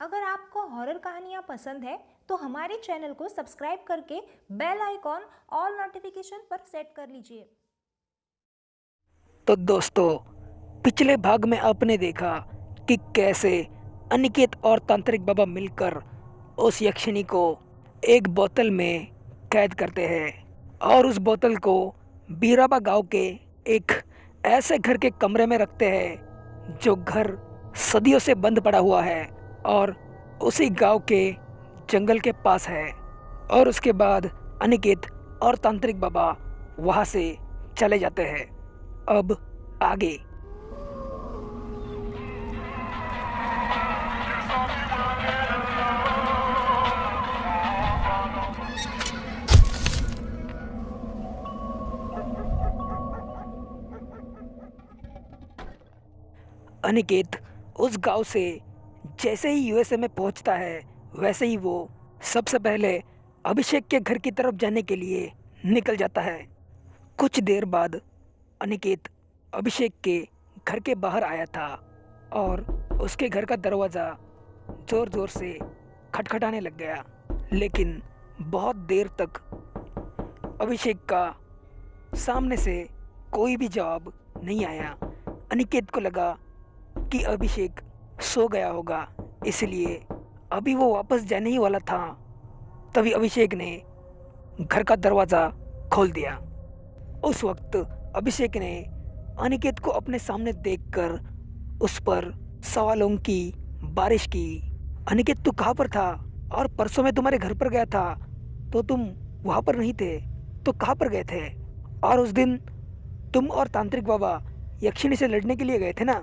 अगर आपको हॉरर कहानियाँ पसंद है तो हमारे चैनल को सब्सक्राइब करके बेल आइकॉन ऑल नोटिफिकेशन पर सेट कर लीजिए। तो दोस्तों, पिछले भाग में आपने देखा कि कैसे अनिकेत और तांत्रिक बाबा मिलकर उस यक्षिणी को एक बोतल में कैद करते हैं और उस बोतल को बीराबा गांव के एक ऐसे घर के कमरे में रखते हैं जो घर सदियों से बंद पड़ा हुआ है और उसी गांव के जंगल के पास है। और उसके बाद अनिकेत और तांत्रिक बाबा वहां से चले जाते हैं। अब आगे। अनिकेत उस गांव से जैसे ही यूएसए में पहुंचता है वैसे ही वो सबसे पहले अभिषेक के घर की तरफ जाने के लिए निकल जाता है। कुछ देर बाद अनिकेत अभिषेक के घर के बाहर आया था और उसके घर का दरवाज़ा ज़ोर ज़ोर से खटखटाने लग गया, लेकिन बहुत देर तक अभिषेक का सामने से कोई भी जवाब नहीं आया। अनिकेत को लगा कि अभिषेक सो गया होगा, इसलिए अभी वो वापस जाने ही वाला था। तभी अभिषेक ने घर का दरवाज़ा खोल दिया। उस वक्त अभिषेक ने अनिकेत को अपने सामने देखकर उस पर सवालों की बारिश की। अनिकेत, तू कहाँ पर था? और परसों मैं तुम्हारे घर पर गया था तो तुम वहाँ पर नहीं थे, तो कहाँ पर गए थे? और उस दिन तुम और तांत्रिक बाबा यक्षिणी से लड़ने के लिए गए थे ना,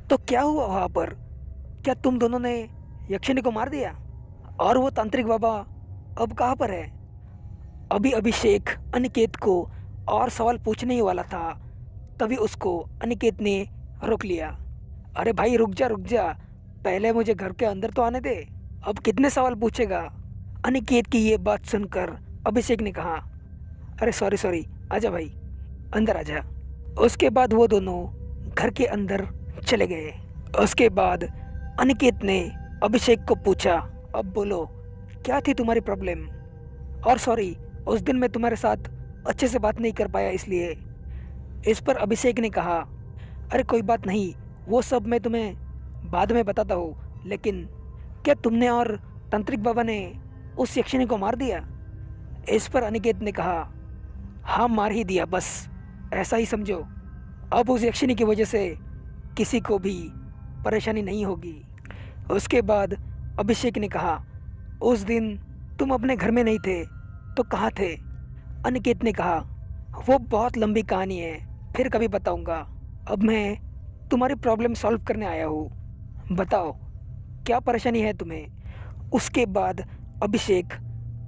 तो क्या हुआ वहाँ पर? क्या तुम दोनों ने यक्षिणी को मार दिया? और वो तांत्रिक बाबा अब कहाँ पर है? अभी अभिषेक अनिकेत को और सवाल पूछने ही वाला था, तभी उसको अनिकेत ने रोक लिया। अरे भाई, रुक जा रुक जा, पहले मुझे घर के अंदर तो आने दे, अब कितने सवाल पूछेगा? अनिकेत की ये बात सुनकर अभिषेक ने कहा, अरे सॉरी सॉरी, आजा भाई, अंदर आजा। उसके बाद वो दोनों घर के अंदर चले गए। उसके बाद अनिकेत ने अभिषेक को पूछा, अब बोलो, क्या थी तुम्हारी प्रॉब्लम? और सॉरी, उस दिन मैं तुम्हारे साथ अच्छे से बात नहीं कर पाया इसलिए। इस पर अभिषेक ने कहा, अरे कोई बात नहीं, वो सब मैं तुम्हें बाद में बताता हूँ, लेकिन क्या तुमने और तांत्रिक बाबा ने उस यक्षिणी को मार दिया? इस पर अनिकेत ने कहा, हाँ मार ही दिया, बस ऐसा ही समझो। अब उस यक्षिणी की वजह से किसी को भी परेशानी नहीं होगी। उसके बाद अभिषेक ने कहा, उस दिन तुम अपने घर में नहीं थे तो कहाँ थे? अनिकेत ने कहा, वो बहुत लंबी कहानी है, फिर कभी बताऊंगा। अब मैं तुम्हारी प्रॉब्लम सॉल्व करने आया हूँ, बताओ क्या परेशानी है तुम्हें? उसके बाद अभिषेक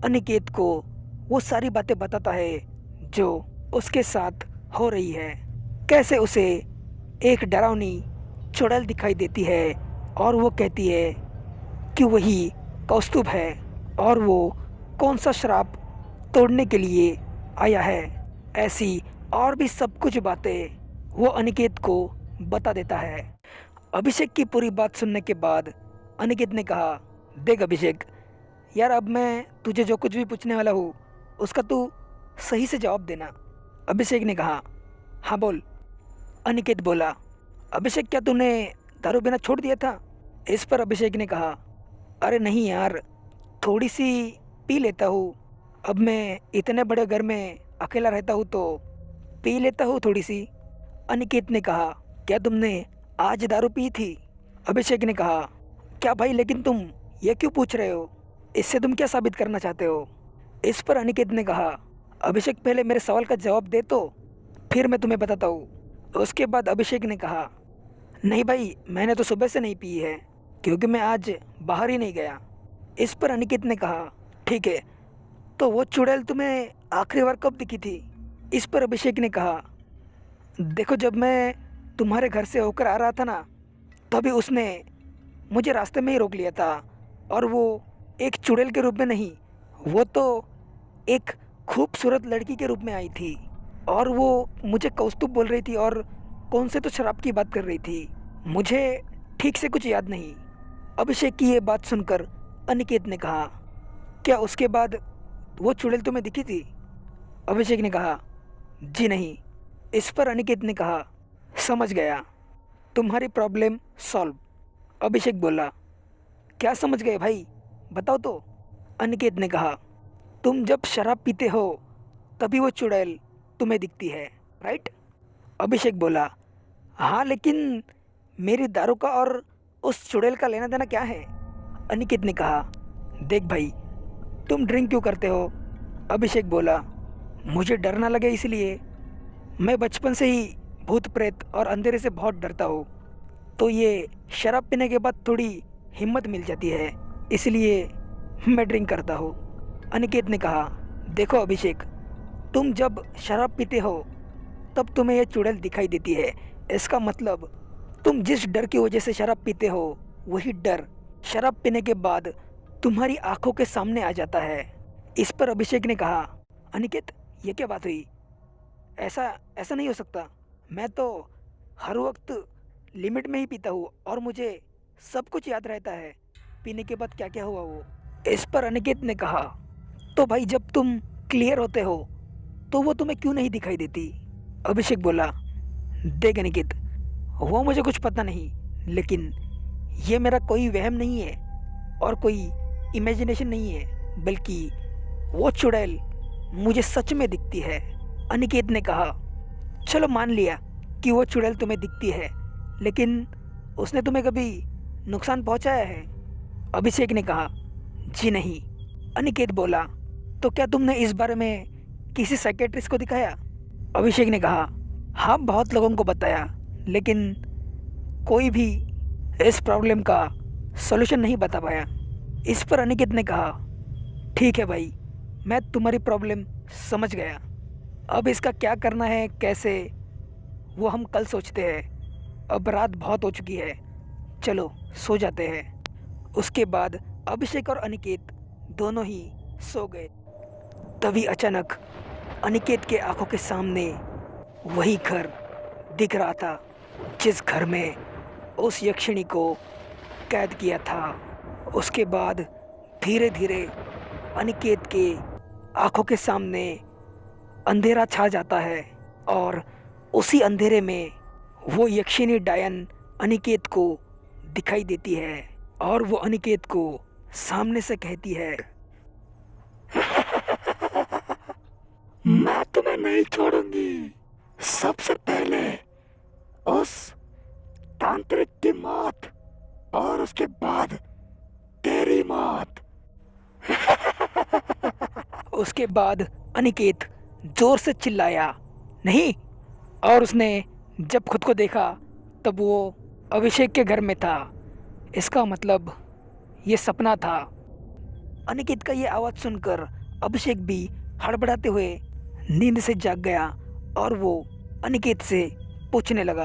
अनिकेत को वो सारी बातें बताता है जो उसके साथ हो रही है। कैसे उसे एक डरावनी चुड़ैल दिखाई देती है और वो कहती है कि वही कौस्तुभ है और वो कौन सा श्राप तोड़ने के लिए आया है। ऐसी और भी सब कुछ बातें वो अनिकेत को बता देता है। अभिषेक की पूरी बात सुनने के बाद अनिकेत ने कहा, देख अभिषेक, यार अब मैं तुझे जो कुछ भी पूछने वाला हूँ उसका तू सही से जवाब देना। अभिषेक ने कहा, हाँ बोल। अनिकेत बोला, अभिषेक, क्या तूने दारू पीना छोड़ दिया था? इस पर अभिषेक ने कहा, अरे नहीं यार, थोड़ी सी पी लेता हूँ। अब मैं इतने बड़े घर में अकेला रहता हूँ तो पी लेता हूँ थोड़ी सी। अनिकेत ने कहा, क्या तुमने आज दारू पी थी? अभिषेक ने कहा, क्या भाई, लेकिन तुम ये क्यों पूछ रहे हो? इससे तुम क्या साबित करना चाहते हो? इस पर अनिकेत ने कहा, अभिषेक पहले मेरे सवाल का जवाब दे तो फिर मैं तुम्हें बताता हूँ। उसके बाद अभिषेक ने कहा, नहीं भाई, मैंने तो सुबह से नहीं पी है क्योंकि मैं आज बाहर ही नहीं गया। इस पर अनिकेत ने कहा, ठीक है, तो वो चुड़ैल तुम्हें आखिरी बार कब दिखी थी? इस पर अभिषेक ने कहा, देखो, जब मैं तुम्हारे घर से होकर आ रहा था ना, तभी उसने मुझे रास्ते में ही रोक लिया था। और वो एक चुड़ैल के रूप में नहीं, वो तो एक खूबसूरत लड़की के रूप में आई थी और वो मुझे कौस्तुभ बोल रही थी और कौन से तो शराब की बात कर रही थी। मुझे ठीक से कुछ याद नहीं, अभिषेक की ये बात सुनकर अनिकेत ने कहा, क्या उसके बाद वो चुड़ैल तुम्हें दिखी थी? अभिषेक ने कहा, जी नहीं। इस पर अनिकेत ने कहा, समझ गया, तुम्हारी प्रॉब्लम सॉल्व। अभिषेक बोला, क्या समझ गए भाई, बताओ तो। अनिकेत ने कहा, तुम जब शराब पीते हो तभी वो चुड़ैल तुम्हें दिखती है, राइट? अभिषेक बोला, हाँ, लेकिन मेरी दारू का और उस चुड़ैल का लेना देना क्या है? अनिकेत ने कहा, देख भाई, तुम ड्रिंक क्यों करते हो? अभिषेक बोला, मुझे डर ना लगे इसलिए। मैं बचपन से ही भूत प्रेत और अंधेरे से बहुत डरता हूँ, तो ये शराब पीने के बाद थोड़ी हिम्मत मिल जाती है, इसलिए मैं ड्रिंक करता हूँ। अनिकेत ने कहा, देखो अभिषेक, तुम जब शराब पीते हो तब तुम्हें यह चुड़ैल दिखाई देती है। इसका मतलब तुम जिस डर की वजह से शराब पीते हो वही डर शराब पीने के बाद तुम्हारी आंखों के सामने आ जाता है। इस पर अभिषेक ने कहा, अनिकेत, ये क्या बात हुई? ऐसा ऐसा नहीं हो सकता। मैं तो हर वक्त लिमिट में ही पीता हूँ और मुझे सब कुछ याद रहता है, पीने के बाद क्या क्या हुआ वो। इस पर अनिकेत ने कहा, तो भाई जब तुम क्लियर होते हो तो वो तुम्हें क्यों नहीं दिखाई देती? अभिषेक बोला, देख अनिकेत, वो मुझे कुछ पता नहीं, लेकिन ये मेरा कोई वहम नहीं है और कोई इमेजिनेशन नहीं है, बल्कि वो चुड़ैल मुझे सच में दिखती है। अनिकेत ने कहा, चलो मान लिया कि वो चुड़ैल तुम्हें दिखती है, लेकिन उसने तुम्हें कभी नुकसान पहुंचाया है? अभिषेक ने कहा, जी नहीं। अनिकेत बोला, तो क्या तुमने इस बारे में किसी साइकेट्रिस्ट को दिखाया? अभिषेक ने कहा, हाँ, बहुत लोगों को बताया, लेकिन कोई भी इस प्रॉब्लम का सॉल्यूशन नहीं बता पाया। इस पर अनिकेत ने कहा, ठीक है भाई, मैं तुम्हारी प्रॉब्लम समझ गया। अब इसका क्या करना है, कैसे, वो हम कल सोचते हैं। अब रात बहुत हो चुकी है, चलो सो जाते हैं। उसके बाद अभिषेक और अनिकेत दोनों ही सो गए। तभी अचानक अनिकेत के आंखों के सामने वही घर दिख रहा था जिस घर में उस यक्षिणी को कैद किया था। उसके बाद धीरे धीरे अनिकेत के आंखों के सामने अंधेरा छा जाता है और उसी अंधेरे में वो यक्षिणी डायन अनिकेत को दिखाई देती है और वो अनिकेत को सामने से कहती है, मैं तुम्हें नहीं छोड़ूंगी। सबसे पहले उस तांत्रिक की मौत और उसके बाद तेरी मौत। उसके बाद अनिकेत जोर से चिल्लाया, नहीं, और उसने जब खुद को देखा तब वो अभिषेक के घर में था। इसका मतलब ये सपना था। अनिकेत का ये आवाज़ सुनकर अभिषेक भी हड़बड़ाते हुए नींद से जाग गया और वो अनिकेत से पूछने लगा,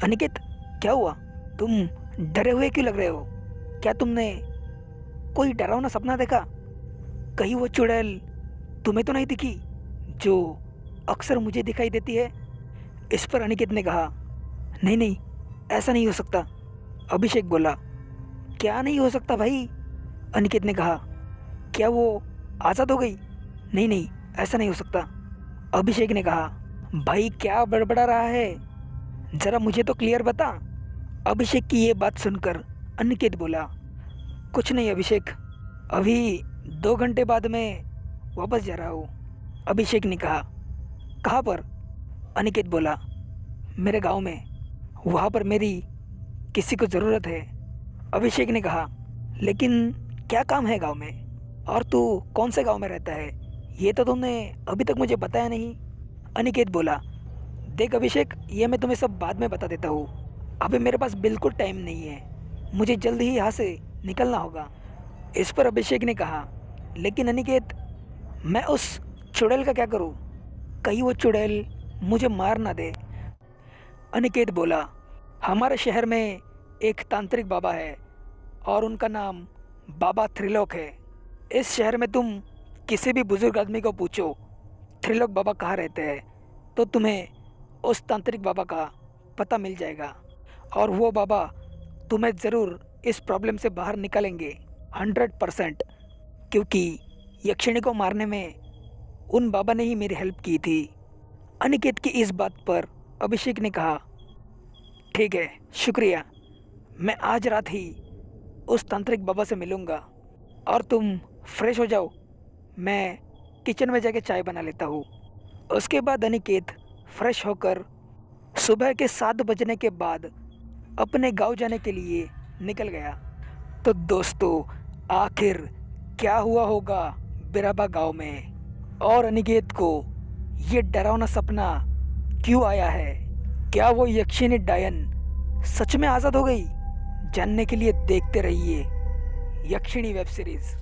अनिकेत, क्या हुआ? तुम डरे हुए क्यों लग रहे हो? क्या तुमने कोई डरावना सपना देखा? कहीं वो चुड़ैल तुम्हें तो नहीं दिखी जो अक्सर मुझे दिखाई देती है? इस पर अनिकेत ने कहा, नहीं नहीं, ऐसा नहीं हो सकता। अभिषेक बोला, क्या नहीं हो सकता भाई? अनिकेत ने कहा, क्या वो आज़ाद हो गई? नहीं नहीं, ऐसा नहीं हो सकता। अभिषेक ने कहा, भाई क्या बड़बड़ा रहा है, ज़रा मुझे तो क्लियर बता। अभिषेक की ये बात सुनकर अनिकेत बोला, कुछ नहीं अभिषेक, अभी 2 घंटे बाद मैं वापस जा रहा हूँ। अभिषेक ने कहा, कहाँ पर? अनिकेत बोला, मेरे गांव में, वहाँ पर मेरी किसी को ज़रूरत है। अभिषेक ने कहा, लेकिन क्या काम है गांव में? और तू कौन से गांव में रहता है, ये तो तुमने अभी तक मुझे बताया नहीं। अनिकेत बोला, देख अभिषेक, ये मैं तुम्हें सब बाद में बता देता हूँ, अभी मेरे पास बिल्कुल टाइम नहीं है, मुझे जल्द ही यहाँ से निकलना होगा। इस पर अभिषेक ने कहा, लेकिन अनिकेत, मैं उस चुड़ैल का क्या करूँ? कहीं वो चुड़ैल मुझे मार ना दे। अनिकेत बोला, हमारे शहर में एक तांत्रिक बाबा है और उनका नाम बाबा त्रिलोक है। इस शहर में तुम किसी भी बुजुर्ग आदमी को पूछो त्रिलोक बाबा कहाँ रहते हैं, तो तुम्हें उस तांत्रिक बाबा का पता मिल जाएगा और वो बाबा तुम्हें ज़रूर इस प्रॉब्लम से बाहर निकलेंगे 100%, क्योंकि यक्षिणी को मारने में उन बाबा ने ही मेरी हेल्प की थी। अनिकेत की इस बात पर अभिषेक ने कहा, ठीक है, शुक्रिया। मैं आज रात ही उस तांत्रिक बाबा से मिलूँगा और तुम फ्रेश हो जाओ, मैं किचन में जाके चाय बना लेता हूँ। उसके बाद अनिकेत फ्रेश होकर सुबह के 7 बजने के बाद अपने गांव जाने के लिए निकल गया। तो दोस्तों, आखिर क्या हुआ होगा बिराबा गांव में, और अनिकेत को ये डरावना सपना क्यों आया है? क्या वो यक्षिणी डायन सच में आज़ाद हो गई? जानने के लिए देखते रहिए यक्षिणी वेब सीरीज़।